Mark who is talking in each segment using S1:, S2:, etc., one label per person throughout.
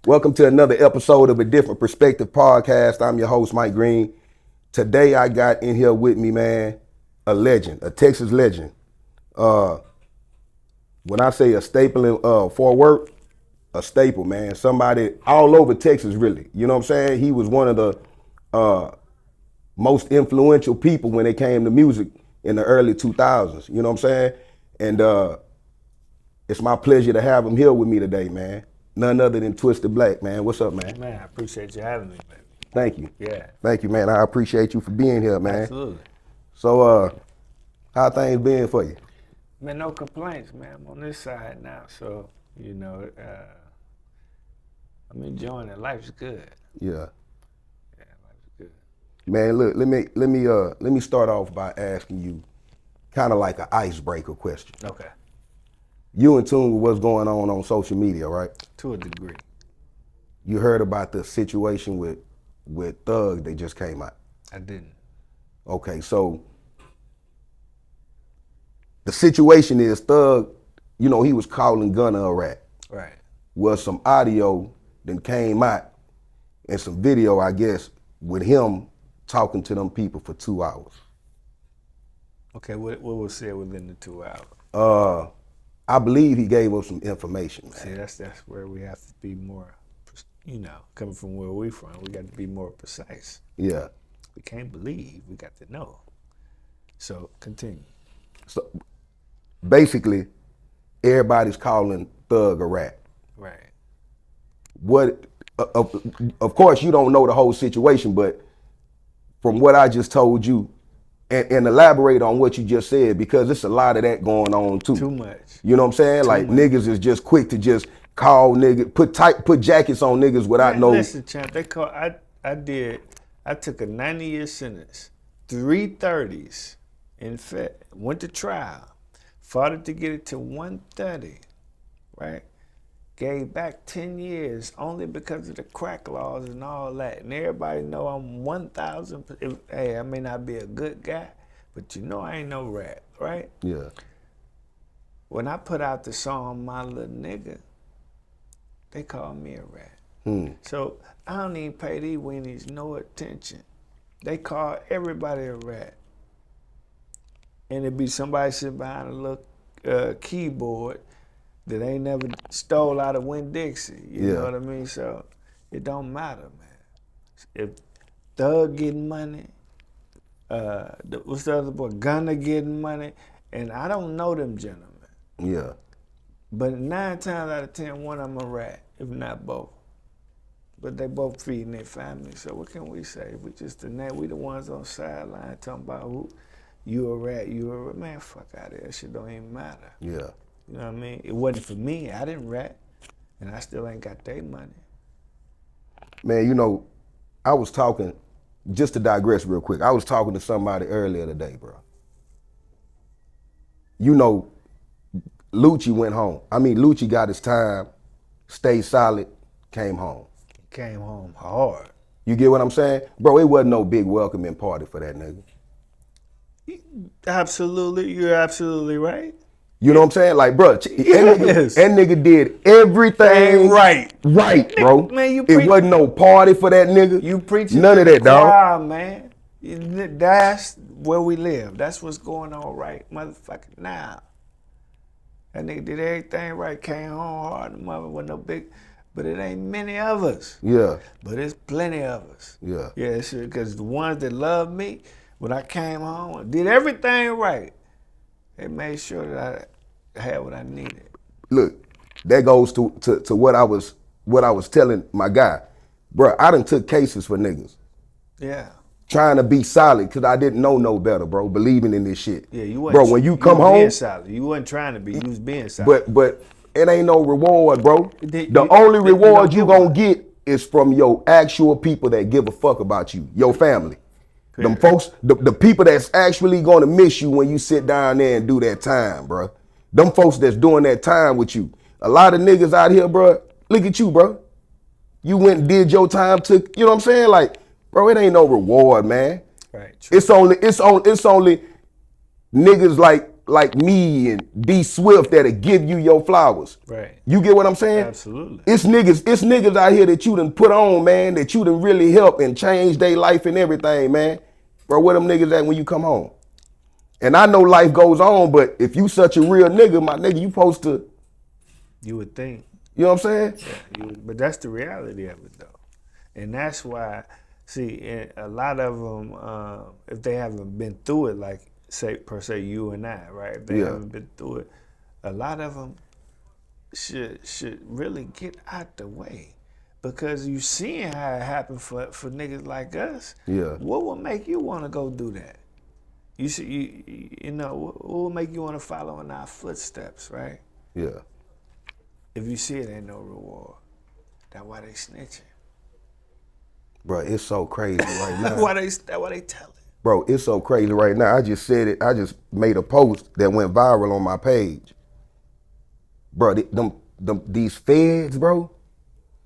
S1: Welcome to another episode of A Different Perspective podcast. I'm your host, Mike Green. Today I got in here with me, man, a legend, a Texas legend. When I say a staple in Fort Worth, a staple, man. Somebody all over Texas, really. You know what I'm saying? He was one of the most influential people when it came to music in the early 2000s. You know what I'm saying? And it's my pleasure to have him here with me today, man. None other than Twisted Black, man. What's up, man?
S2: Man, I appreciate you having me, man.
S1: Thank you.
S2: Yeah.
S1: Thank you, man. I appreciate you for being here, man.
S2: Absolutely.
S1: So, how things been for you?
S2: Man, no complaints, man. I'm on this side now, so, you know, I'm enjoying it. Life's good.
S1: Yeah.
S2: Yeah, life's good.
S1: Man, look, let me start off by asking you kind of like an icebreaker question.
S2: Okay.
S1: You in tune with what's going on social media, right?
S2: To a degree.
S1: You heard about the situation with Thug that just came out.
S2: I didn't.
S1: Okay, so the situation is Thug, you know, he was calling Gunna a rat.
S2: Right.
S1: Well, some audio then came out and some video, I guess, with him talking to them people for 2 hours.
S2: Okay, what was said within the 2 hours?
S1: I believe he gave us some information, man.
S2: See, that's where we have to be more, you know, coming from where we from, we got to be more precise.
S1: Yeah.
S2: We can't believe, we got to know. So, continue.
S1: So basically, everybody's calling Thug a rat.
S2: Right.
S1: What? Of course, you don't know the whole situation, but from what I just told you, and elaborate on what you just said, because it's a lot of that going on too.
S2: Too much.
S1: You know what I'm saying?
S2: Too
S1: like
S2: much.
S1: Niggas is just quick to just call niggas, put jackets on niggas without
S2: Man,
S1: no.
S2: Listen, champ, I took a 90-year sentence, 3 30s, in fact, went to trial, fought it to get it to 130, right? Gave back 10 years only because of the crack laws and all that. And everybody know I'm 1,000, hey, I may not be a good guy, but you know I ain't no rat, right?
S1: Yeah.
S2: When I put out the song My Little Nigga, they call me a rat. So I don't even pay these weenies no attention. They call everybody a rat. And it'd be somebody sitting behind a little keyboard that ain't never stole out of Winn-Dixie. You know what I mean? So it don't matter, man. If Thug getting money, what's the other boy? Gunna getting money, and I don't know them gentlemen.
S1: Yeah.
S2: But 9 times out of 10, one of them a rat, if not both. But they both feeding their family. So what can we say? We just we the ones on the sideline talking about who you a rat, man, fuck out of here. That shit don't even matter.
S1: Yeah.
S2: You know what I mean? It wasn't for me. I didn't rat, and I still ain't got their money.
S1: Man, you know, I was talking, just to digress real quick, I was talking to somebody earlier today, bro. You know, Lucci went home. I mean, Lucci got his time, stayed solid, came home.
S2: Came home hard.
S1: You get what I'm saying? Bro, it wasn't no big welcoming party for that nigga.
S2: Absolutely, you're absolutely right.
S1: You know what I'm saying? Like, bro, that nigga did everything
S2: right,
S1: bro.
S2: Man,
S1: it wasn't no party for that nigga.
S2: You preaching
S1: none of that, dog.
S2: Man. That's where we live. That's what's going on right motherfucking now. That nigga did everything right, came home hard, mother with no big, but it ain't many of us.
S1: Yeah.
S2: But it's plenty of us.
S1: Yeah.
S2: Yeah, because the ones that love me, when I came home, did everything right. They made sure that I had what I needed.
S1: Look, that goes to what I was telling my guy. Bro, I done took cases for niggas.
S2: Yeah.
S1: Trying to be solid because I didn't know no better, bro. Believing in this shit.
S2: Yeah, you wasn't.
S1: Bro, when you come home,
S2: being solid. You wasn't trying to be. You was being solid.
S1: But it ain't no reward, bro. The only reward you gonna get is from your actual people that give a fuck about you, your family. Them folks, the people that's actually gonna miss you when you sit down there and do that time, bro. Them folks that's doing that time with you. A lot of niggas out here, bro. Look at you, bro. You went and did your time. Took, you know what I'm saying? Like, bro, it ain't no reward, man.
S2: Right. True.
S1: It's only niggas like like me and B Swift that'll give you your flowers.
S2: Right.
S1: You get what I'm saying?
S2: Absolutely.
S1: It's niggas out here that you done put on, man, that you done really help and change their life and everything, man. Bro, where them niggas at when you come home? And I know life goes on, but if you such a real nigga, my nigga, you supposed to,
S2: You would think.
S1: you know what I'm saying?
S2: But that's the reality of it, though. And that's why, see, a lot of them, if they haven't been through it, like, say, per se, you and I, right? If they haven't been through it, a lot of them should really get out the way. Because you seeing how it happened for niggas like us.
S1: Yeah.
S2: What would make you want to go do that? You see, you know, what will make you want to follow in our footsteps, right?
S1: Yeah.
S2: If you see it ain't no reward, that's why they snitching.
S1: Bro, it's so crazy right now.
S2: That's why they telling.
S1: Bro, it's so crazy right now. I just said it. I just made a post that went viral on my page. Bro, these feds, bro.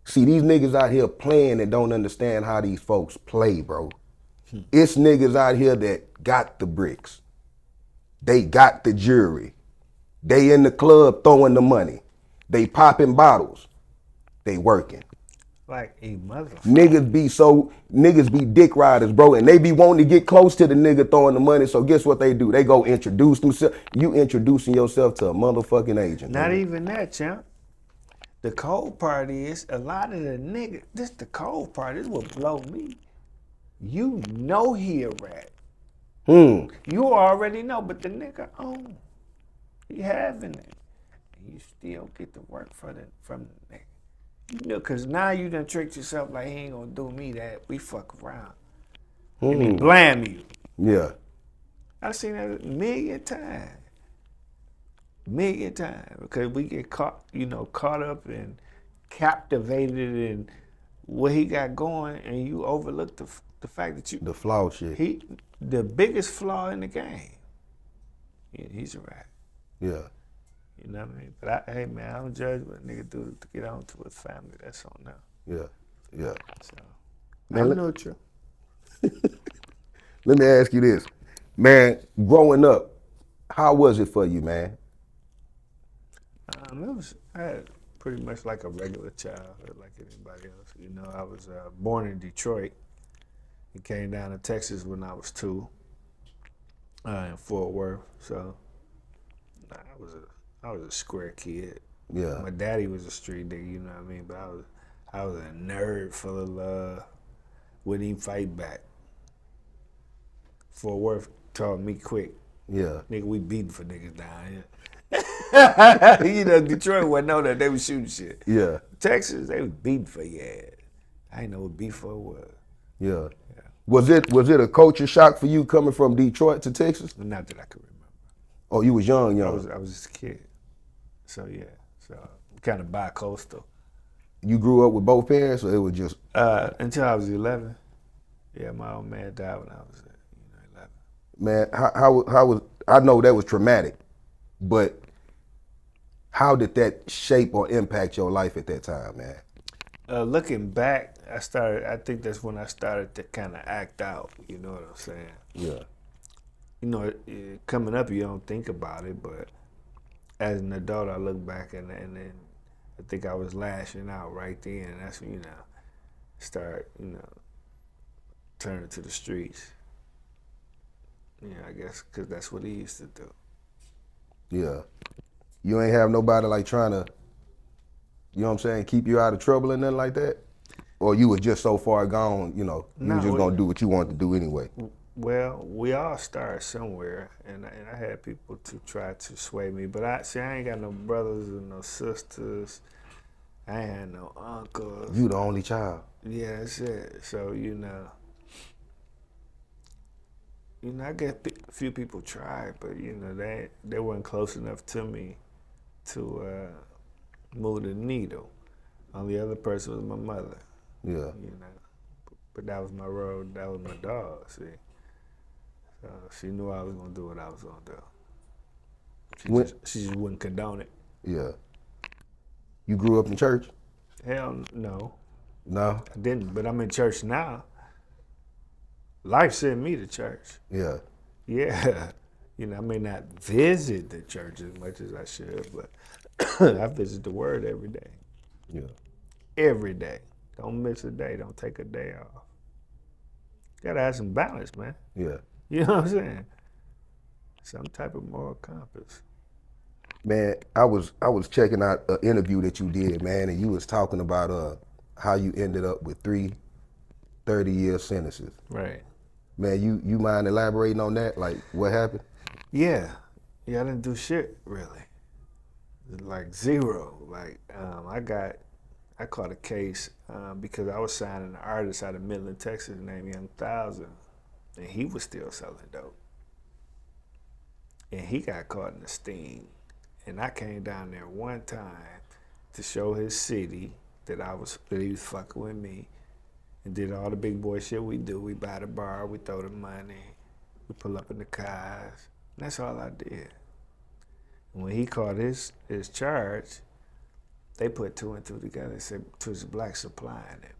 S1: See, these niggas out here playing and don't understand how these folks play, bro. It's niggas out here that got the bricks. They got the jury. They in the club throwing the money. They popping bottles. They working.
S2: Like a motherfucker.
S1: Niggas be dick riders, bro, and they be wanting to get close to the nigga throwing the money. So guess what they do? They go introduce themselves. You introducing yourself to a motherfucking agent.
S2: Not
S1: nigga.
S2: even that, champ. The cold part is a lot of the niggas. This the cold part. This will blow me. You know he a rat. You already know, but the nigga on. He having it. And you still get to work from the nigga. You know, cause now you done tricked yourself like he ain't gonna do me that. We fuck around. And he blame you.
S1: Yeah.
S2: I've seen that a million times. Because we get caught up and captivated in what he got going, and you overlook the fact that
S1: The flaw shit.
S2: the biggest flaw in the game. Yeah, he's a rat.
S1: Yeah.
S2: You know what I mean? But hey man, I don't judge what a nigga do to get on to his family. That's on now.
S1: Yeah. Yeah.
S2: So
S1: Man,
S2: I'm neutral.
S1: Let me ask you this. Man, growing up, how was it for you, man?
S2: I had pretty much like a regular childhood, like anybody else. You know, I was born in Detroit. He came down to Texas when I was 2, in Fort Worth. So I was a square kid.
S1: Yeah.
S2: My daddy was a street nigga, you know what I mean? But I was a nerd full of love. Wouldn't even fight back. Fort Worth taught me quick.
S1: Yeah.
S2: Nigga, we beating for niggas down here. You know, Detroit wasn't know that they was shooting shit.
S1: Yeah.
S2: Texas, they was beating for your ass. I didn't know what beef for was.
S1: Yeah. Was it a culture shock for you coming from Detroit to Texas?
S2: Not that I could remember.
S1: Oh, you was young.
S2: I was just a kid. So yeah. So kind of bi-coastal.
S1: You grew up with both parents, or it was just
S2: Until I was 11. Yeah, my old man died when I was 11.
S1: man? How was? I know that was traumatic, but how did that shape or impact your life at that time, man?
S2: Looking back, I think that's when I started to kind of act out. You know what I'm saying?
S1: Yeah.
S2: You know, coming up, you don't think about it, but as an adult, I look back and then I think I was lashing out right then. And that's when, start, turning to the streets. Yeah, I guess because that's what he used to do.
S1: Yeah. You ain't have nobody like trying to, you know what I'm saying, keep you out of trouble and nothing like that? Or you was just so far gone, you was just going to do what you wanted to do anyway?
S2: Well, we all start somewhere, and I had people to try to sway me. But I ain't got no brothers and no sisters. I ain't had no uncles.
S1: You the only child.
S2: Yeah, that's it. So, I guess a few people tried, but, they weren't close enough to me to move the needle. Only other person was my mother.
S1: Yeah.
S2: But that was my road. That was my dog, see. So she knew I was going to do what I was going to do. She just wouldn't condone it.
S1: Yeah. You grew up in church?
S2: Hell no.
S1: No?
S2: I didn't, but I'm in church now. Life sent me to church.
S1: Yeah.
S2: Yeah. You know, I may not visit the church as much as I should, but I visit the Word every day.
S1: Yeah.
S2: Every day. Don't miss a day. Don't take a day off. Gotta have some balance, man.
S1: Yeah.
S2: You know what I'm saying? Some type of moral compass.
S1: Man, I was checking out an interview that you did, man, and you was talking about how you ended up with 3 30-year sentences.
S2: Right.
S1: Man, you mind elaborating on that? Like, what happened?
S2: Yeah. Yeah, I didn't do shit, really. Like zero. Like, I caught a case because I was signing an artist out of Midland, Texas named Young Thousand, and he was still selling dope. And he got caught in a sting. And I came down there one time to show his city that he was fucking with me, and did all the big boy shit we do. We buy the bar, we throw the money, we pull up in the cars. And that's all I did. And when he caught his charge, they put 2 and 2 together and said Twisted Black supplying it.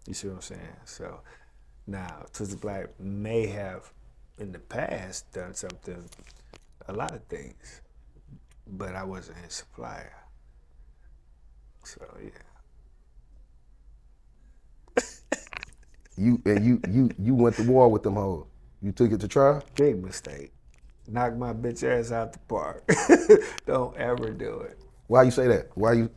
S2: You see what I'm saying? So now Twisted Black may have in the past done a lot of things, but I wasn't his supplier. So yeah.
S1: You went to war with them hoes. You took it to trial?
S2: Big mistake. Knock my bitch ass out the park. Don't ever do it.
S1: Why you say that? Why you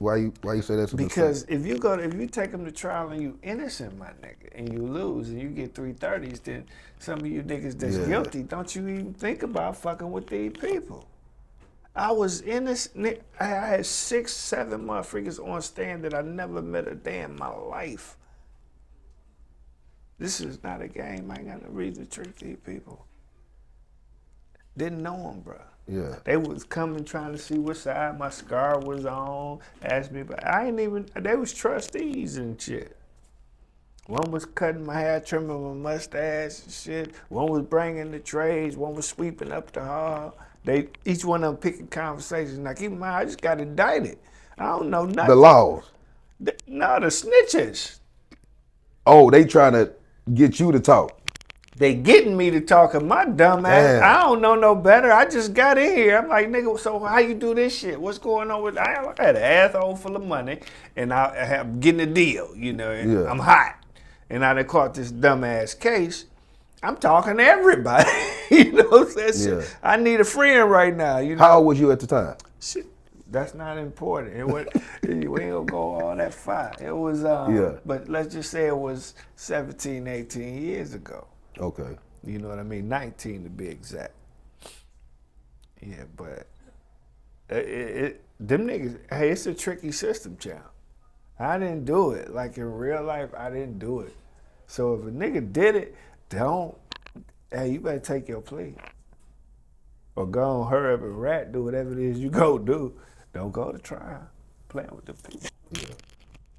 S1: say that's a
S2: Because
S1: mistake?
S2: if you take them to trial and you innocent, my nigga, and you lose and you get 330s, then some of you niggas that's guilty, don't you even think about fucking with these people. I was innocent. I had 6, 7 motherfuckers on stand that I never met a day in my life. This is not a game. I ain't got no reason to trick these people. Didn't know them, bro.
S1: Yeah.
S2: They was coming trying to see what side my scar was on, asked me, but I ain't even, they was trustees and shit. One was cutting my hair, trimming my mustache and shit. One was bringing the trays. One was sweeping up the hall. Each one of them picking conversations. Now keep in mind, I just got indicted. I don't know nothing.
S1: The laws.
S2: No, the snitches.
S1: Oh, they trying to get you to talk.
S2: They getting me to talk, and my dumb ass,
S1: Damn.
S2: I don't know no better. I just got in here. I'm like, nigga, so how you do this shit? What's going on with, I had an asshole full of money, and I'm getting a deal, you know, and
S1: Yeah.
S2: I'm hot. And I done caught this dumb ass case. I'm talking to everybody. You know what I'm saying?
S1: Yeah.
S2: I need a friend right now. You know?
S1: How old was you at the time?
S2: Shit, that's not important. We ain't gonna go all that far. It was,
S1: Yeah.
S2: but let's just say it was 17, 18 years ago.
S1: Okay.
S2: You know what I mean? 19 to be exact. Yeah, but them niggas, hey, it's a tricky system, child. I didn't do it. Like in real life, I didn't do it. So if a nigga did it, you better take your plea. Or go on, hurry up and rat, do whatever it is you go do. Don't go to trial playing with the people.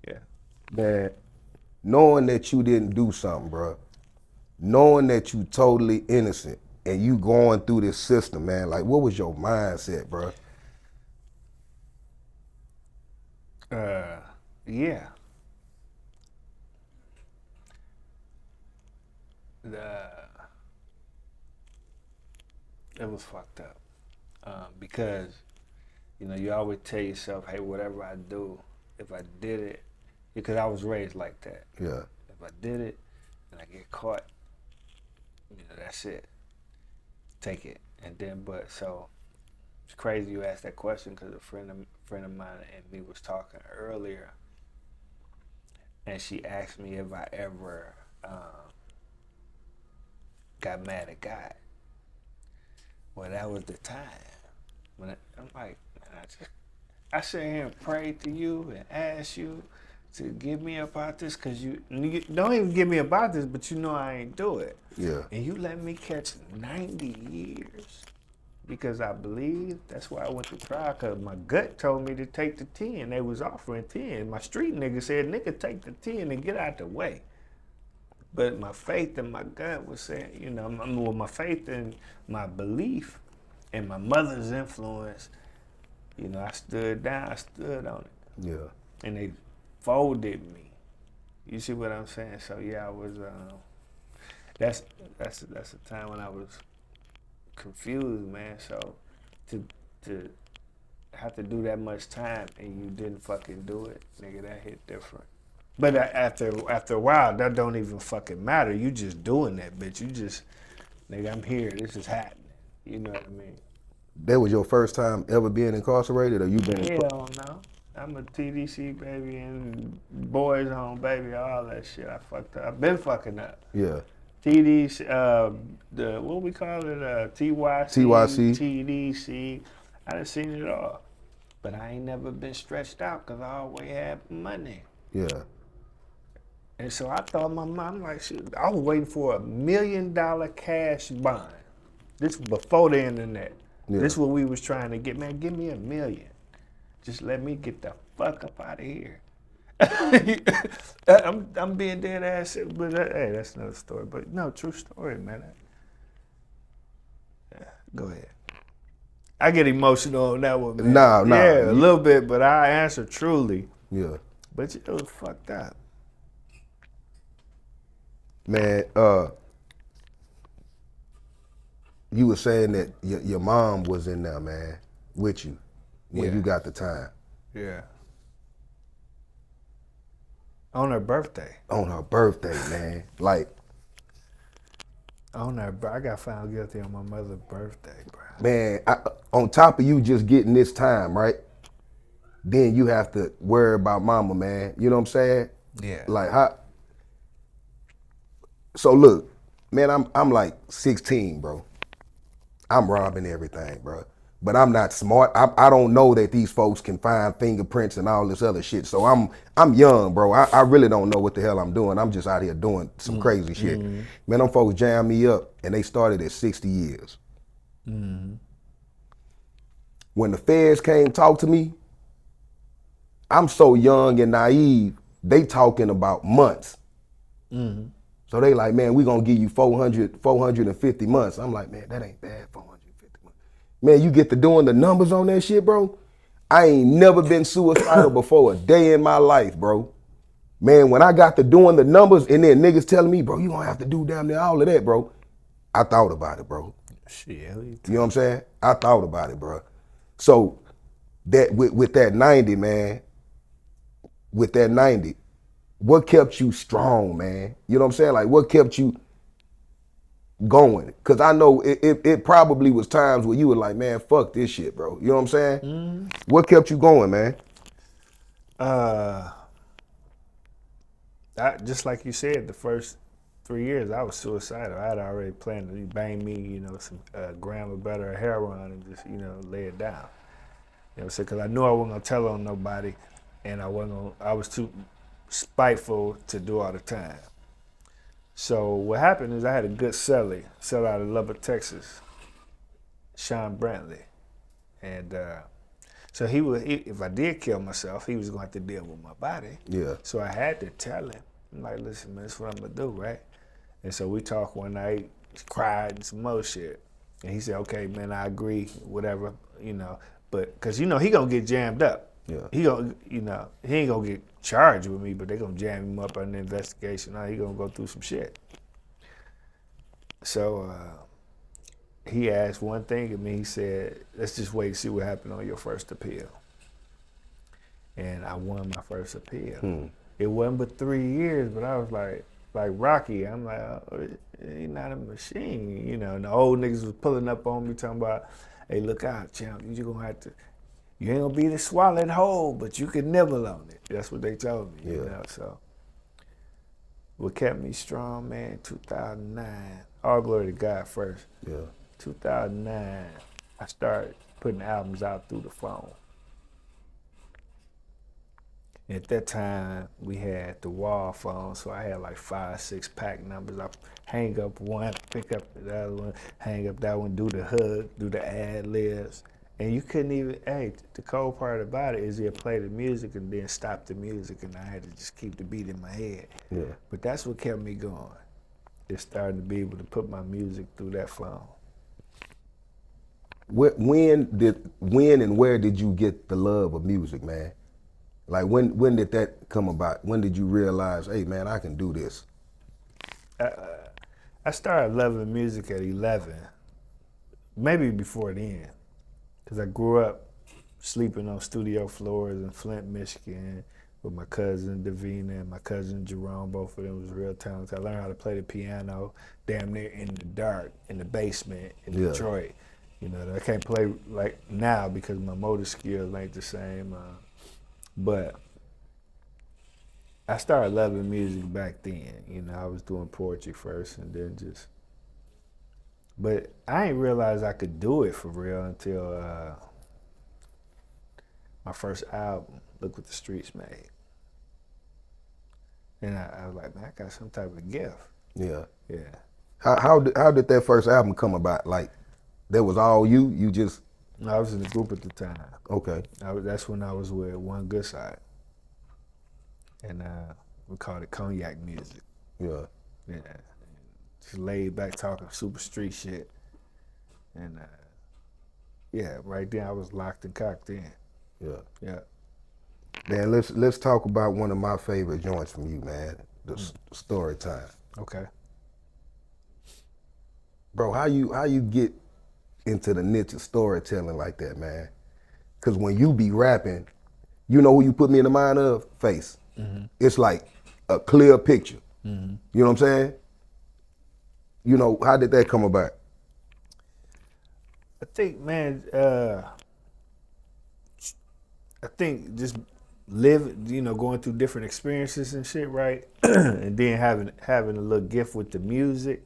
S2: Yeah.
S1: Man, knowing that you didn't do something, bro, knowing that you totally innocent and you going through this system, man, like what was your mindset, bro?
S2: Yeah. It was fucked up. Because, you know, you always tell yourself, hey, whatever I do, if I did it, because I was raised like that.
S1: Yeah.
S2: If I did it and I get caught, you know, that's it. Take it. And then, so it's crazy you asked that question because a friend of mine and me was talking earlier, and she asked me if I ever got mad at God. Well, that was the time when I'm like, man, I sit here and pray to you and ask you to give me about this, because you don't even give me about this, but you know I ain't do it.
S1: Yeah.
S2: And you let me catch 90 years because I believe. That's why I went to trial, because my gut told me to take the 10. They was offering 10. My street nigga said, nigga, take the 10 and get out the way. But my faith and my gut was saying, you know, my faith and my belief and my mother's influence, you know, I stood on it.
S1: Yeah.
S2: And they folded me. You see what I'm saying? So yeah, I was. That's a time when I was confused, man. So to have to do that much time and you didn't fucking do it, nigga, that hit different. But after a while, that don't even fucking matter. You just doing that, bitch. You just, nigga, I'm here. This is happening. You know what I mean?
S1: That was your first time ever being incarcerated, or you been?
S2: Hell no. I'm a TDC baby and boys home baby, all that shit. I fucked up. I've been fucking up.
S1: Yeah.
S2: TDC, the what we call it, TYC,
S1: TYC.
S2: TDC. I done seen it all, but I ain't never been stretched out because I always had money.
S1: Yeah.
S2: And so I thought my mom, like, shit, I was waiting for $1 million cash bond. This was before the internet.
S1: Yeah.
S2: This is what we was trying to get. Man, give me $1 million. Just let me get the fuck up out of here. I'm being dead ass, but hey, that's another story. But no, true story, man. Yeah, go ahead. I get emotional on that one, man.
S1: Nah.
S2: Yeah, a little bit, but I answer truly.
S1: Yeah.
S2: But it was fucked up.
S1: Man, you were saying that your mom was in there, man, with you when you got the time.
S2: Yeah. On her birthday.
S1: On her birthday, man. Like,
S2: I got found guilty on my mother's birthday, bro.
S1: man, on top of you just getting this time, right? Then you have to worry about mama, man. You know what I'm saying?
S2: Yeah.
S1: Like, how? So look, man, I'm like 16, bro. I'm robbing everything, bro. But I'm not smart. I don't know that these folks can find fingerprints and all this other shit. So I'm young, bro. I really don't know what the hell I'm doing. I'm just out here doing some crazy shit. Man, them folks jammed me up and they started at 60 years. When the feds came talk to me, I'm so young and naive, they talking about months. So they like, man, we gonna give you 450 months. I'm like, man, that ain't bad, 450 months. Man, you get to doing the numbers on that shit, bro. I ain't never been suicidal before a day in my life, bro. Man, when I got to doing the numbers and then niggas telling me, bro, you gonna have to do damn near all of that, bro. I thought about it, bro.
S2: Shit,
S1: you know what I'm saying? I thought about it, bro. So that with that 90, man, with that 90, what kept you strong, man? You know what I'm saying? Like, what kept you going? Because I know it probably was times where you were like, man, fuck this shit, bro. You know what I'm saying? What kept you going, man?
S2: Just like you said, the first 3 years I was suicidal. I had already planned to bang me, some gram or better of heroin and just, lay it down. You know what I'm saying? Because I knew I wasn't going to tell on nobody, and I was too spiteful to do all the time. So what happened is I had a good cellie out of Lubbock, Texas, Sean Brantley. And so if I did kill myself, he was going to have to deal with my body.
S1: Yeah.
S2: So I had to tell him, I'm like, listen, man, this is what I'm going to do, right? And so we talked one night, cried and some more shit. And he said, okay, man, I agree, whatever, But, because, he going to get jammed up.
S1: Yeah.
S2: He gonna, he ain't gonna get charged with me, but they gonna jam him up on the investigation. Now he gonna go through some shit. So he asked one thing of me. He said, "Let's just wait and see what happened on your first appeal." And I won my first appeal. It wasn't but 3 years, but I was like Rocky. I'm like, oh, he's not a machine, And the old niggas was pulling up on me, talking about, "Hey, look out, champ! You gonna have to." You ain't gonna be the swallowed whole, but you can nibble on it. That's what they told me, So what kept me strong, man, 2009, all glory to God first.
S1: Yeah.
S2: 2009, I started putting albums out through the phone. At that time, we had the wall phone, so I had like 5, 6 pack numbers. I hang up one, pick up the other one, hang up that one, do the hook, do the ad libs. And you couldn't even, the cold part about it is you'd play the music and then stop the music, and I had to just keep the beat in my head.
S1: Yeah.
S2: But that's what kept me going. Just starting to be able to put my music through that phone.
S1: When and where did you get the love of music, man? Like, when did that come about? When did you realize, hey, man, I can do this?
S2: I started loving music at 11. maybe before then, because I grew up sleeping on studio floors in Flint, Michigan, with my cousin Davina and my cousin Jerome. Both of them was real talented. I learned how to play the piano damn near in the dark in the basement in
S1: Yeah.
S2: Detroit. You know, I can't play like now because my motor skills ain't the same. But I started loving music back then. You know, I was doing poetry first and then just. But I ain't realized I could do it for real until my first album, Look What the Streets Made. And I was like, man, I got some type of gift.
S1: Yeah.
S2: Yeah.
S1: How did that first album come about? Like, that was all you? You just
S2: I was in the group at the time.
S1: okay?
S2: That's when I was with One Good Side. And we called it Cognac Music.
S1: Yeah.
S2: Yeah. Just laid back talking super street shit. And yeah, right then I was locked and cocked in.
S1: Yeah.
S2: Yeah.
S1: Man, let's talk about one of my favorite joints from you, man. The story time.
S2: Okay.
S1: Bro, how you get into the niche of storytelling like that, man? Because when you be rapping, you know who you put me in the mind of? Face. Mm-hmm. It's like a clear picture. Mm-hmm. You know what I'm saying? You know, how did that come about?
S2: I think, man, I think just going through different experiences and shit, right? And then having a little gift with the music,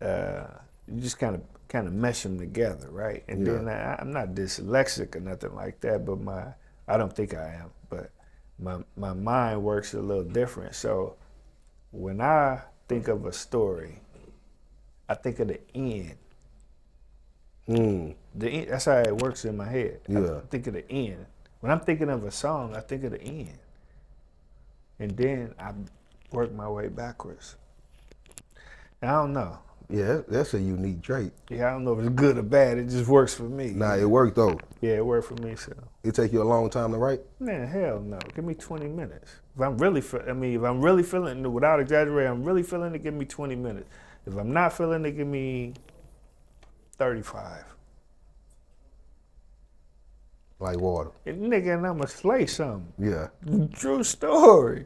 S2: you just kind of mesh them together, right? And then I'm not dyslexic or nothing like that, but I don't think I am, but my mind works a little different. So when I think of a story, I think of the end. The end, that's how it works in my head.
S1: Yeah.
S2: I think of the end. When I'm thinking of a song, I think of the end. And then I work my way backwards. And I don't know.
S1: Yeah, that's a unique trait.
S2: Yeah, I don't know if it's good or bad. It just works for me.
S1: Nah, it worked though.
S2: Yeah, it worked for me, so.
S1: It take you a long time to write?
S2: Man, hell no. Give me 20 minutes. If I'm really feeling it, without exaggerating, I'm really feeling it, give me 20 minutes. If I'm not feeling it, give me 35.
S1: Like water.
S2: And nigga, and I'ma slay something.
S1: Yeah.
S2: True story.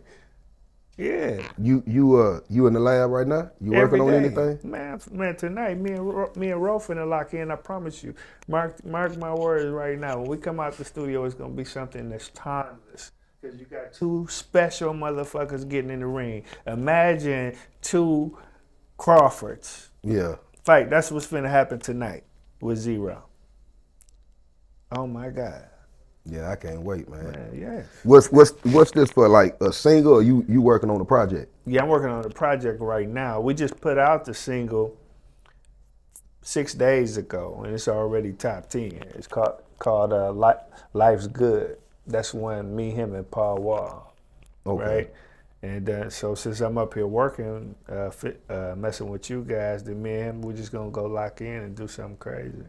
S2: Yeah.
S1: You in the lab right now? You working on anything?
S2: Man, tonight, me and Rolf finna lock in, I promise you. Mark my words right now. When we come out the studio, it's gonna be something that's timeless. Because you got two special motherfuckers getting in the ring. Imagine two Crawfords.
S1: Yeah.
S2: Fight. That's what's finna happen tonight with Zero. Oh my God.
S1: Yeah, I can't wait, man.
S2: Man, yes.
S1: What's this for, like a single, or you working on a project?
S2: Yeah, I'm working on a project right now. We just put out the single 6 days ago, and it's already top 10. It's called Life's Good. That's when me, him, and Paul Wall.
S1: Okay.
S2: Right? And so since I'm up here working, messing with you guys, then me and him, we're just gonna go lock in and do something crazy.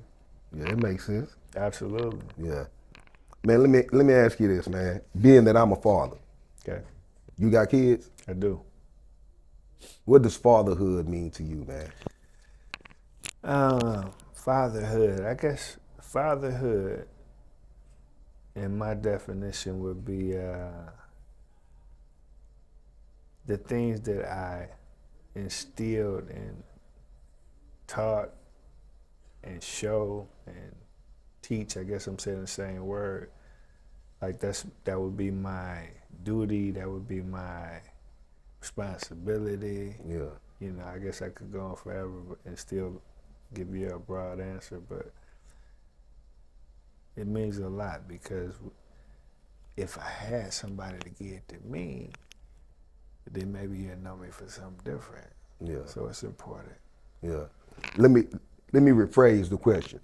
S1: Yeah, it makes sense.
S2: Absolutely.
S1: Yeah. Man, let me ask you this, man. Being that I'm a father.
S2: Okay.
S1: You got kids?
S2: I do.
S1: What does fatherhood mean to you, man?
S2: Fatherhood. I guess fatherhood, in my definition, would be the things that I instilled and taught and show and teach. I guess I'm saying the same word. Like that would be my duty. That would be my responsibility.
S1: Yeah.
S2: You know, I guess I could go on forever and still give you a broad answer, but it means a lot because if I had somebody to give it to me, then maybe you'd know me for something different.
S1: Yeah.
S2: So it's important.
S1: Yeah. Let me rephrase the question.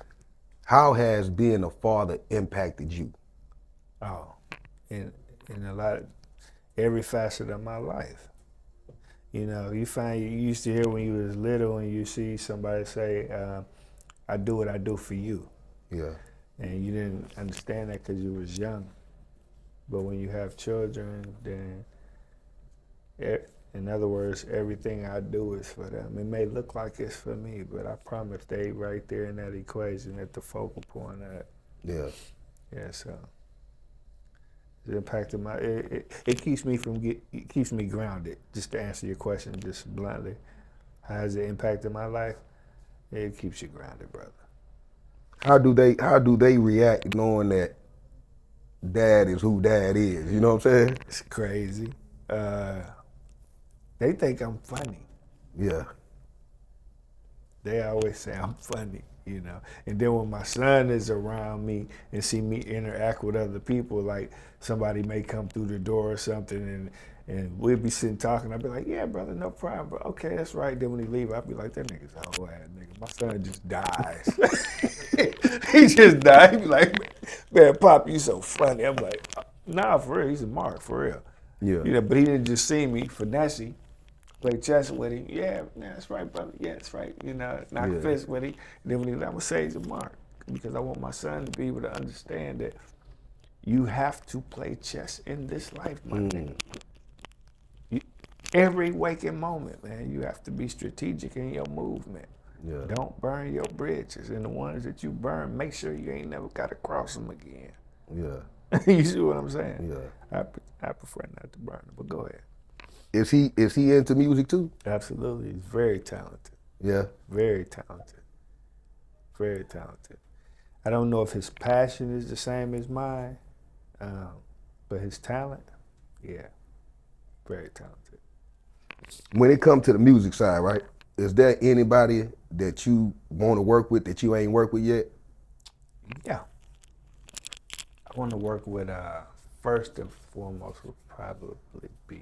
S1: How has being a father impacted you?
S2: Oh, in a lot of every facet of my life. You know, you used to hear when you was little and you see somebody say, I do what I do for you.
S1: Yeah.
S2: And you didn't understand that because you was young. But when you have children, then In other words, everything I do is for them. It may look like it's for me, but I promise they right there in that equation at the focal point of it.
S1: Yeah.
S2: Yeah, so it impacted my. It keeps me from it keeps me grounded. Just to answer your question, just bluntly, how has it impacted my life? It keeps you grounded, brother.
S1: How do they react knowing that dad is who dad is? You know what I'm saying?
S2: It's crazy. They think I'm funny.
S1: Yeah.
S2: They always say I'm funny, you know. And then when my son is around me and see me interact with other people, like somebody may come through the door or something, and we'll be sitting talking. I'll be like, "Yeah, brother, no problem, bro. Okay, that's right." Then when he leave, I'll be like, "That nigga's a whole ass nigga. My son just dies. He just died." He be like, "Man, Pop, you so funny." I'm like, "Nah, for real. He's a mark, for real."
S1: Yeah.
S2: You know, but he didn't just see me finesse, play chess with him. Yeah, that's right, brother. Yeah, that's right. You know, knock fists with him. And then when he, I'm gonna say he's a mark because I want my son to be able to understand that you have to play chess in this life, my nigga. Every waking moment, man, you have to be strategic in your movement.
S1: Yeah.
S2: Don't burn your bridges, and the ones that you burn, make sure you ain't never got to cross them again.
S1: Yeah.
S2: You see what I'm saying?
S1: Yeah.
S2: I prefer not to burn them, but go ahead.
S1: Is he into music too?
S2: Absolutely, he's very talented.
S1: Yeah.
S2: Very talented. Very talented. I don't know if his passion is the same as mine, but his talent, yeah, very talented.
S1: When it comes to the music side, right? Is there anybody that you want to work with that you ain't worked with yet?
S2: Yeah. I want to work with, first and foremost, would probably be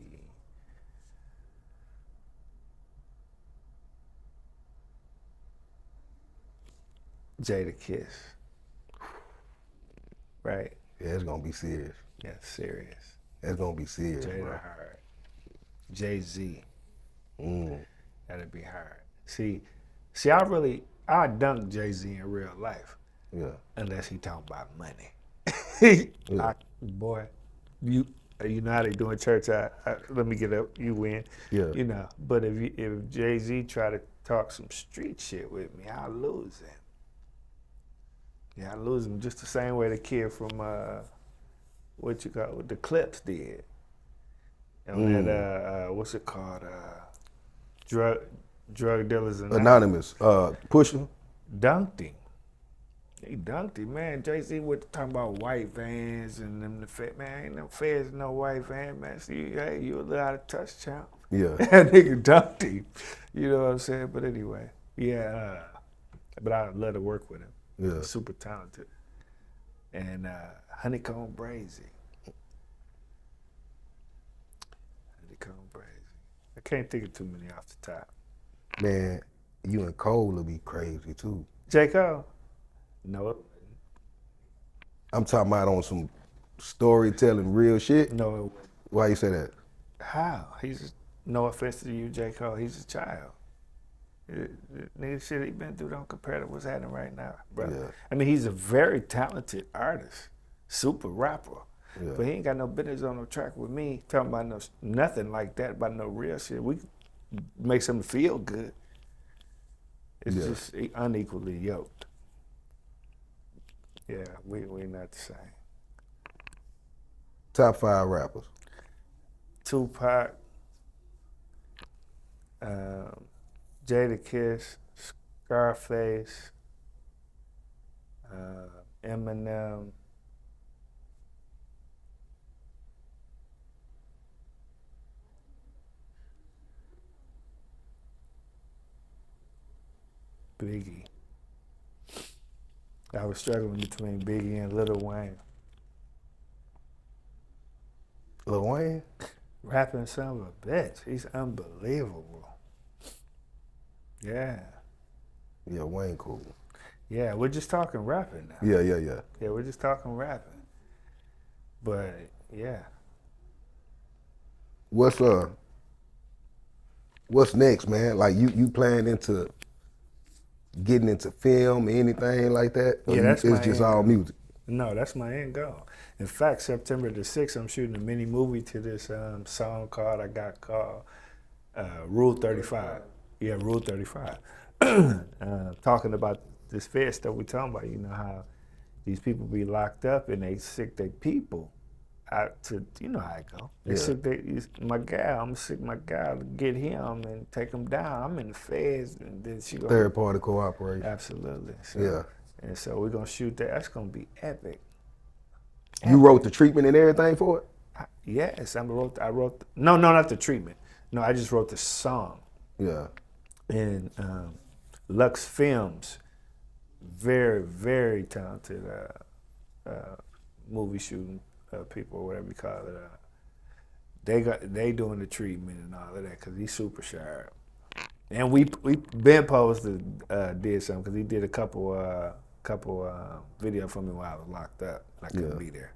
S2: Jada Kiss. Right?
S1: Yeah, it's gonna be serious.
S2: Yeah, serious.
S1: It's gonna be serious,
S2: Jada
S1: bro.
S2: hard. Jay-Z. That'd be hard. See, I dunk Jay-Z in real life.
S1: Yeah.
S2: Unless he talking about money. Boy, you know how they doing church. Let me get up. You win.
S1: Yeah.
S2: You know, but if Jay-Z try to talk some street shit with me, I'll lose him. Yeah, I lose him just the same way the kid from what the Clips did. On that what's it called? Drug Dealers
S1: Anonymous. Pusher.
S2: Dunked him. He dunked him, man. Jay-Z was talking about white vans and them man, ain't no feds, no white van, man. See, hey, you a little out of touch, champ.
S1: Yeah.
S2: That nigga dunked him. You know what I'm saying? But anyway, yeah. But I love to work with him.
S1: Yeah.
S2: Super talented. And Honeycomb Brazy. Honeycomb Brazy. I can't think of too many off the top.
S1: Man, you and Cole will be crazy too.
S2: J. Cole? No.
S1: I'm talking about on some storytelling, real shit.
S2: No, it wouldn't.
S1: Why you say that?
S2: How? No offense to you, J. Cole, he's a child. The shit he been through don't compare to what's happening right now, brother.
S1: Yeah.
S2: I mean, he's a very talented artist, super rapper.
S1: Yeah.
S2: But he ain't got no business on no track with me talking about nothing like that, about no real shit. We make something feel good. It's just unequally yoked. Yeah, we not the same.
S1: Top 5 rappers.
S2: Tupac, Jada Kiss, Scarface, Eminem, Biggie. I was struggling between Biggie and Lil Wayne.
S1: Lil Wayne?
S2: Rapping son of a bitch. He's unbelievable. Yeah.
S1: Yeah, Wayne cool.
S2: Yeah, we're just talking rapping now.
S1: Yeah.
S2: Yeah, we're just talking rapping. But yeah.
S1: What's next, man? Like you planning into getting into film or anything like that? Or
S2: Yeah, that's
S1: it's
S2: my
S1: just
S2: end
S1: all
S2: goal.
S1: music.
S2: No, that's my end goal. In fact, September the 6th, I'm shooting a mini movie to this song called I Got Called. Rule 35. Yeah, Rule 35. Talking about this Fed stuff we talking about, you know how these people be locked up and they sick their people out to, you know how it go. They sick my gal, I'm sick my gal to get him and take him down. I'm in the feds and then she go.
S1: Third party cooperation.
S2: Absolutely. So,
S1: Yeah.
S2: And so we're gonna shoot that. That's gonna be epic.
S1: You wrote the treatment and everything for it?
S2: Yes, I wrote. No, not the treatment. No, I just wrote the song.
S1: Yeah.
S2: And Lux Films, very, very talented movie shooting people, or whatever you call it. They doing the treatment and all of that because he's super sharp. And we Ben posted did something because he did a couple video for me while I was locked up. I couldn't be there.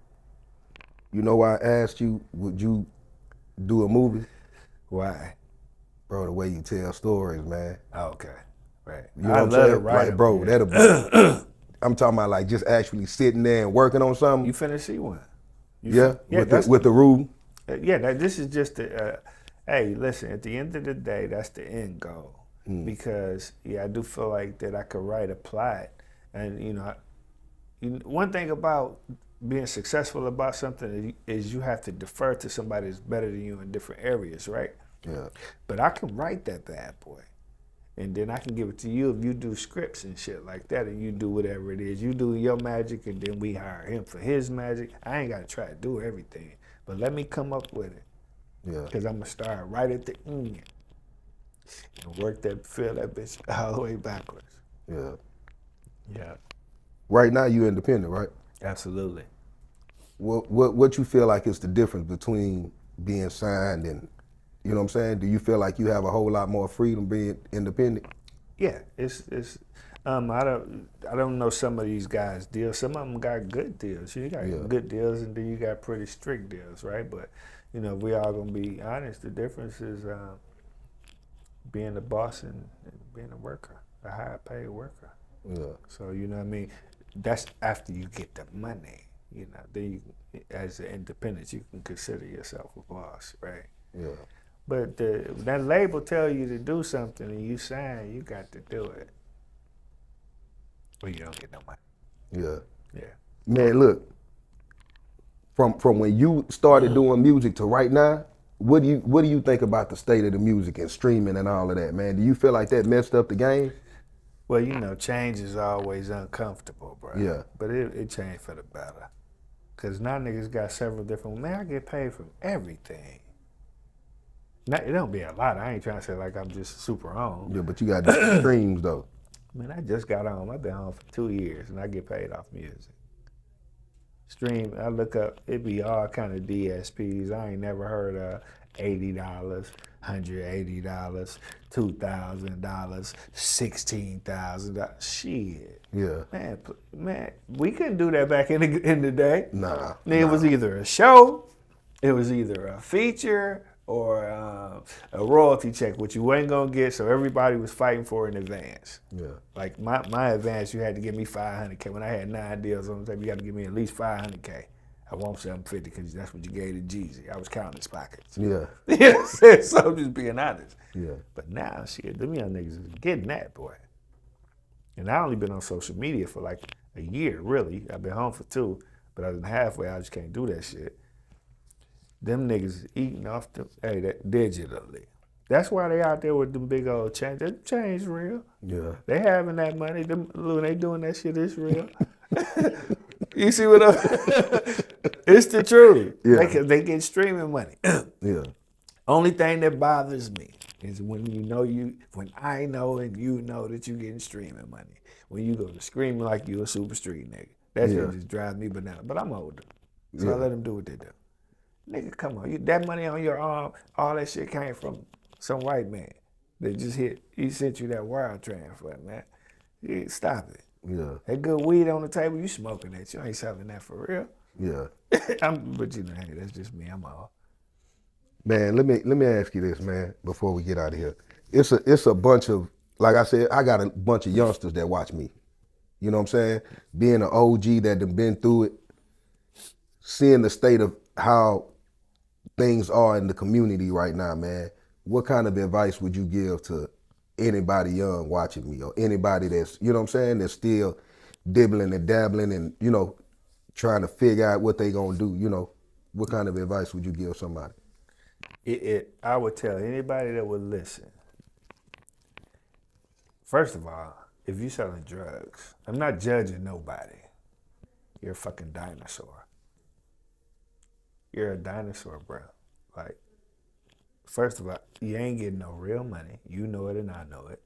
S1: You know why I asked you, would you do a movie?
S2: Why?
S1: Bro, the way you tell stories, man.
S2: Oh, okay. Right.
S1: You know what I'm saying? Like, bro, that'll be, I'm talking about like just actually sitting there and working on something.
S2: You finna see one.
S1: With the rule.
S2: This is just the, hey, listen, at the end of the day, that's the end goal. Because, I do feel like that I could write a plot. And, one thing about being successful about something is you have to defer to somebody that's better than you in different areas, right?
S1: Yeah.
S2: But I can write that bad boy. And then I can give it to you if you do scripts and shit like that, and you do whatever it is. You do your magic, and then we hire him for his magic. I ain't got to try to do everything. But let me come up with it.
S1: Yeah.
S2: Because I'm going to start right at the end and fill that bitch all the way backwards.
S1: Yeah.
S2: Yeah.
S1: Right now, you independent, right?
S2: Absolutely.
S1: What you feel like is the difference between being signed and, you know what I'm saying? Do you feel like you have a whole lot more freedom being independent?
S2: Yeah, it's I don't know some of these guys' deals. Some of them got good deals. You got good deals, and then you got pretty strict deals, right? But if we all gonna be honest, the difference is being a boss and being a worker, a high paid worker.
S1: Yeah.
S2: So you know what I mean. That's after you get the money. Then as an independent, you can consider yourself a boss, right?
S1: Yeah.
S2: But that label tell you to do something and you sign, you got to do it. Or you don't get no money.
S1: Yeah.
S2: Yeah.
S1: Man, look, from when you started doing music to right now, what do you think about the state of the music and streaming and all of that, man? Do you feel like that messed up the game?
S2: Well, change is always uncomfortable, bro.
S1: Yeah.
S2: But it changed for the better. Because now niggas got several different, man, I get paid from everything. Now, it don't be a lot. I ain't trying to say like I'm just super on.
S1: Yeah, but you got different streams though.
S2: Man, I just got on. I've been on for 2 years and I get paid off music. Stream, I look up, it be all kind of DSPs. I ain't never heard of $80, $180, $2,000, $16,000. Shit.
S1: Yeah.
S2: Man, we couldn't do that back in the day.
S1: Nah.
S2: It was either a show, it was either a feature, or a royalty check, which you ain't gonna get, so everybody was fighting for in advance.
S1: Yeah.
S2: Like my advance, you had to give me $500K. When I had 9 deals on the table, you got to give me at least $500K. I want $750 because that's what you gave to Jeezy. I was counting his pockets.
S1: Yeah.
S2: So I'm just being honest.
S1: Yeah.
S2: But now, shit, them young niggas is getting that, boy. And I only been on social media for like a year, really. I've been home for 2, but other than halfway, I just can't do that shit. Them niggas eating off that digitally. That's why they out there with them big old chains. That chain's real.
S1: Yeah.
S2: They having that money. When they doing that shit, it's real. You see what I'm It's the truth.
S1: Yeah.
S2: They get streaming money.
S1: Yeah.
S2: Only thing that bothers me is when when I know and you know that you getting streaming money. When you go to screaming like you a super street nigga. That shit just drives me banana. But I'm older. So I let them do what they do. Nigga, come on. That money on your arm, all that shit came from some white man that just he sent you that wire transfer, man. Stop it.
S1: Yeah.
S2: That good weed on the table, you smoking that. You ain't selling that for real.
S1: Yeah.
S2: But hey, that's just me. I'm all.
S1: Man, let me ask you this, man, before we get out of here. It's a bunch of, like I said, I got a bunch of youngsters that watch me. You know what I'm saying? Being an OG that done been through it, seeing the state of how things are in the community right now, man. what kind of advice would you give to anybody young watching me, or anybody that's, you know what I'm saying, that's still dibbling and dabbling and, you know, trying to figure out what they gonna do, you know? What kind of advice would you give somebody?
S2: I would tell anybody that would listen. First of all, if you're selling drugs, I'm not judging nobody. You're a fucking dinosaur. You're a dinosaur, bro. Like, first of all, you ain't getting no real money. You know it and I know it.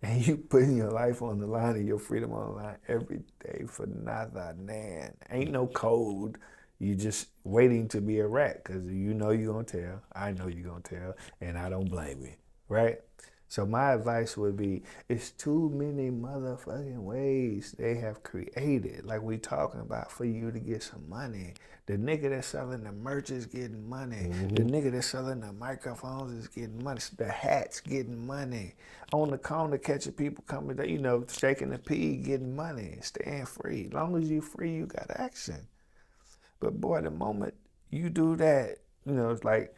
S2: And you putting your life on the line and your freedom on the line every day for nothing, man. Ain't no code. You just waiting to be a rat because you know you're going to tell. I know you're going to tell. And I don't blame you, right? So my advice would be, it's too many motherfucking ways they have created, like we talking about, for you to get some money. The nigga that's selling the merch is getting money. The nigga that's selling the microphones is getting money. The hats getting money. On the corner catching people coming, you know, shaking the pee, getting money, staying free. As long as you free, you got action. But boy, the moment you do that, you know, it's like,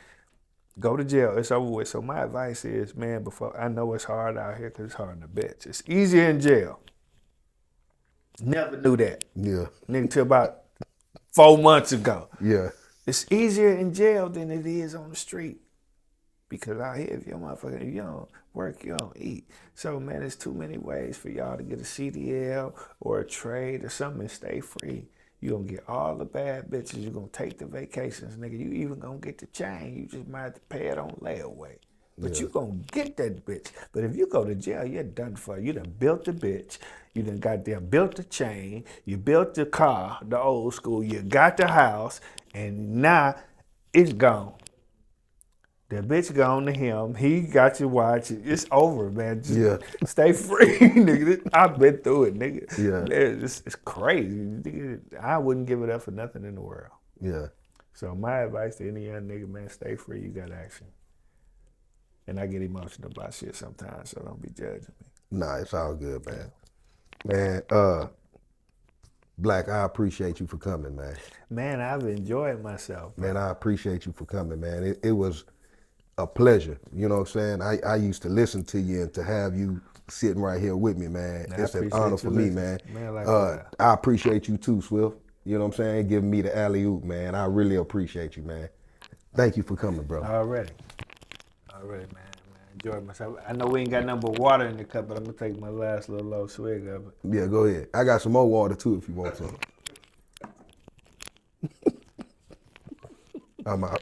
S2: go to jail. It's over with. So my advice is, man, before, I know it's hard out here because it's hard in the bitch. It's easier in jail. Never knew that.
S1: Yeah.
S2: Nigga, till about 4 months ago.
S1: Yeah.
S2: It's easier in jail than it is on the street. Because out here, if you're motherfucker, you don't work, you don't eat. So, man, there's too many ways for y'all to get a CDL or a trade or something and stay free. You're going to get all the bad bitches. You're going to take the vacations, nigga. You even going to get the chain. You just might have to pay it on layaway. But you going to get that bitch. But if you go to jail, you're done for. You done built the bitch. You done goddamn built the chain. You built the car, the old school. You got the house. And now it's gone. The bitch gone to him. He got your watch. It's over, man. Just stay free, nigga. I've been through it, nigga.
S1: Yeah.
S2: It's crazy. Nigga, I wouldn't give it up for nothing in the world.
S1: Yeah.
S2: So my advice to any young nigga, man, stay free. You got action. And I get emotional about shit sometimes, so don't be judging me.
S1: Nah, it's all good, man. Man, Black, I appreciate you for coming, man.
S2: Man, I've enjoyed myself.
S1: Man, I appreciate you for coming, man. It was a pleasure. You know what I'm saying? I used to listen to you, and to have you sitting right here with me, man, it's an honor for me, man. I appreciate you too, Swift. You know what I'm saying? Giving me the alley-oop, man. I really appreciate you, man. Thank you for coming, bro.
S2: Already, man. Enjoyed myself. I know we ain't got nothing but water in the cup, but I'm gonna take my last little low swig of it.
S1: Yeah, go ahead. I got some more water too if you want some. I'm out.